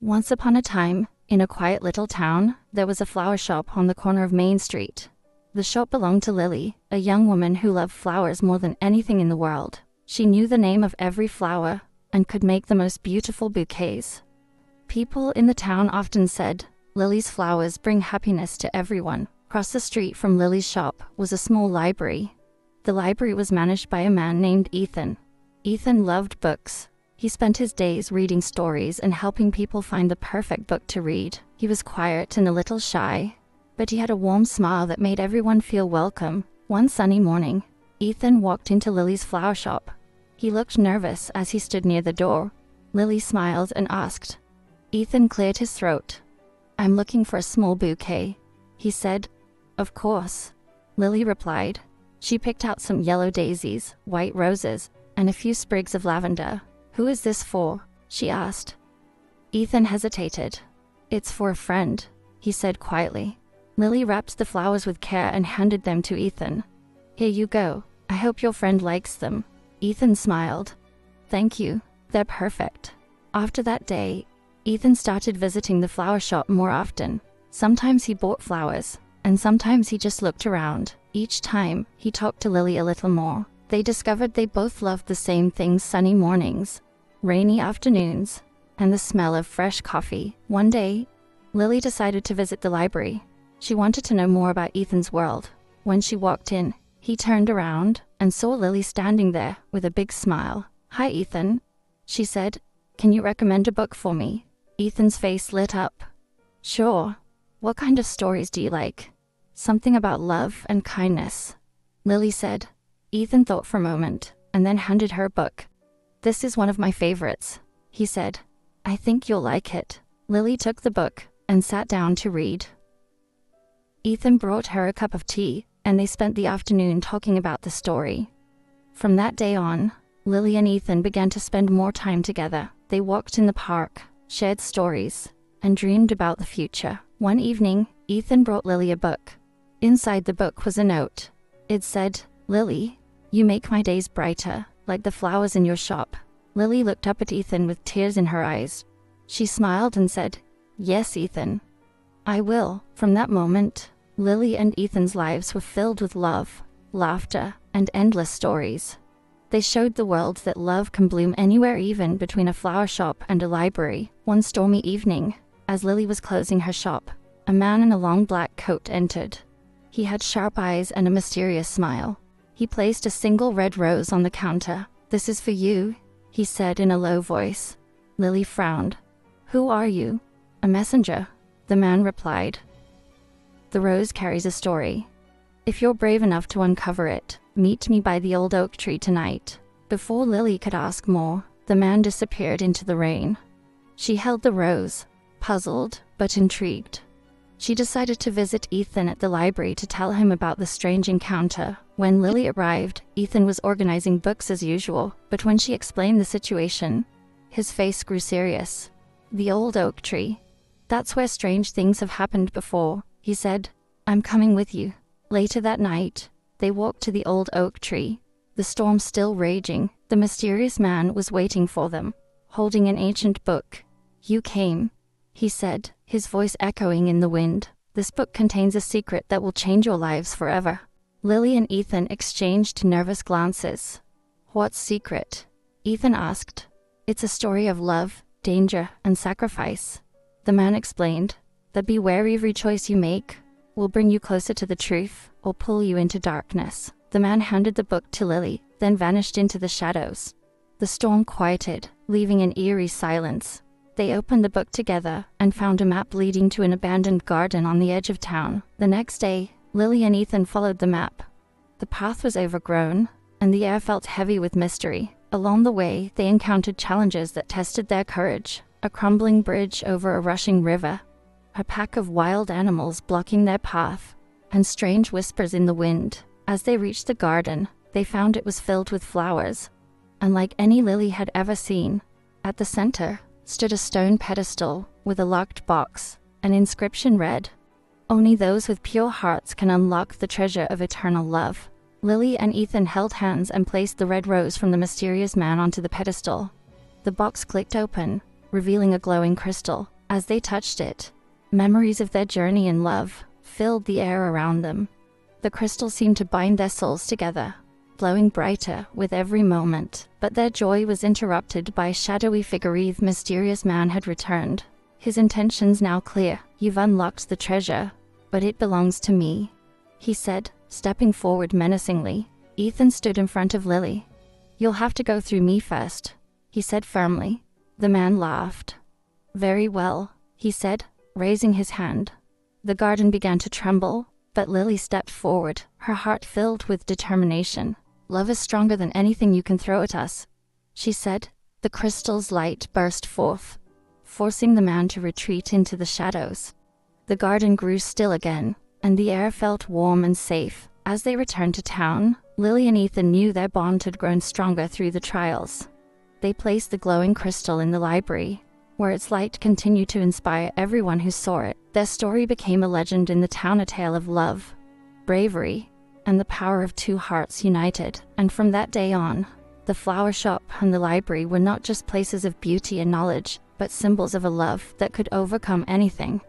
Once upon a time, in a quiet little town, there was a flower shop on the corner of Main Street. The shop belonged to Lily, a young woman who loved flowers more than anything in the world. She knew the name of every flower and could make the most beautiful bouquets. People in the town often said, "Lily's flowers bring happiness to everyone." Across the street from Lily's shop was a small library. The library was managed by a man named Ethan. Ethan loved books. He spent his days reading stories and helping people find the perfect book to read. He was quiet and a little shy, but he had a warm smile that made everyone feel welcome. One sunny morning, Ethan walked into Lily's flower shop. He looked nervous as he stood near the door. Lily smiled and asked. Ethan cleared his throat. "I'm looking for a small bouquet," he said. "Of course," Lily replied. She picked out some yellow daisies, white roses, and a few sprigs of lavender. "Who is this for?" she asked. Ethan hesitated. "It's for a friend," he said quietly. Lily wrapped the flowers with care and handed them to Ethan. "Here you go. I hope your friend likes them." Ethan smiled. "Thank you. They're perfect." After that day, Ethan started visiting the flower shop more often. Sometimes he bought flowers, and sometimes he just looked around. Each time, he talked to Lily a little more. They discovered they both loved the same things: sunny mornings, rainy afternoons, and the smell of fresh coffee. One day, Lily decided to visit the library. She wanted to know more about Ethan's world. When she walked in, he turned around and saw Lily standing there with a big smile. "Hi, Ethan," she said. "Can you recommend a book for me?" Ethan's face lit up. "Sure. What kind of stories do you like?" "Something about love and kindness," Lily said. Ethan thought for a moment, and then handed her a book. "This is one of my favorites," he said. "I think you'll like it." Lily took the book and sat down to read. Ethan brought her a cup of tea, and they spent the afternoon talking about the story. From that day on, Lily and Ethan began to spend more time together. They walked in the park, shared stories, and dreamed about the future. One evening, Ethan brought Lily a book. Inside the book was a note. It said, "Lily, you make my days brighter, like the flowers in your shop." Lily looked up at Ethan with tears in her eyes. She smiled and said, "Yes, Ethan, I will." From that moment, Lily and Ethan's lives were filled with love, laughter, and endless stories. They showed the world that love can bloom anywhere, even between a flower shop and a library. One stormy evening, as Lily was closing her shop, a man in a long black coat entered. He had sharp eyes and a mysterious smile. He placed a single red rose on the counter. "This is for you," he said in a low voice. Lily frowned. "Who are you?" "A messenger," the man replied. "The rose carries a story. If you're brave enough to uncover it, meet me by the old oak tree tonight." Before Lily could ask more, the man disappeared into the rain. She held the rose, puzzled but intrigued. She decided to visit Ethan at the library to tell him about the strange encounter. When Lily arrived, Ethan was organizing books as usual, but when she explained the situation, his face grew serious. "The old oak tree. That's where strange things have happened before," he said. "I'm coming with you." Later that night, they walked to the old oak tree. The storm still raging, the mysterious man was waiting for them, holding an ancient book. "You came," he said, his voice echoing in the wind. "This book contains a secret that will change your lives forever." Lily and Ethan exchanged nervous glances. "What secret?" Ethan asked. "It's a story of love, danger, and sacrifice," the man explained. "But be wary, every choice you make will bring you closer to the truth or pull you into darkness." The man handed the book to Lily, then vanished into the shadows. The storm quieted, leaving an eerie silence. They opened the book together and found a map leading to an abandoned garden on the edge of town. The next day, Lily and Ethan followed the map. The path was overgrown, and the air felt heavy with mystery. Along the way, they encountered challenges that tested their courage: a crumbling bridge over a rushing river, a pack of wild animals blocking their path, and strange whispers in the wind. As they reached the garden, they found it was filled with flowers, unlike any Lily had ever seen. At the center stood a stone pedestal with a locked box. An inscription read, "Only those with pure hearts can unlock the treasure of eternal love." Lily and Ethan held hands and placed the red rose from the mysterious man onto the pedestal. The box clicked open, revealing a glowing crystal. As they touched it, memories of their journey in love filled the air around them. The crystal seemed to bind their souls together, glowing brighter with every moment. But their joy was interrupted by a shadowy figure. The mysterious man had returned, his intentions now clear. "You've unlocked the treasure, but it belongs to me," he said, stepping forward menacingly. Ethan stood in front of Lily. "You'll have to go through me first," he said firmly. The man laughed. "Very well," he said, raising his hand. The garden began to tremble, but Lily stepped forward, her heart filled with determination. "Love is stronger than anything you can throw at us," she said. The crystal's light burst forth, forcing the man to retreat into the shadows. The garden grew still again, and the air felt warm and safe. As they returned to town, Lily and Ethan knew their bond had grown stronger through the trials. They placed the glowing crystal in the library, where its light continued to inspire everyone who saw it. Their story became a legend in the town, a tale of love, bravery, and the power of two hearts united. And from that day on, the flower shop and the library were not just places of beauty and knowledge, but symbols of a love that could overcome anything.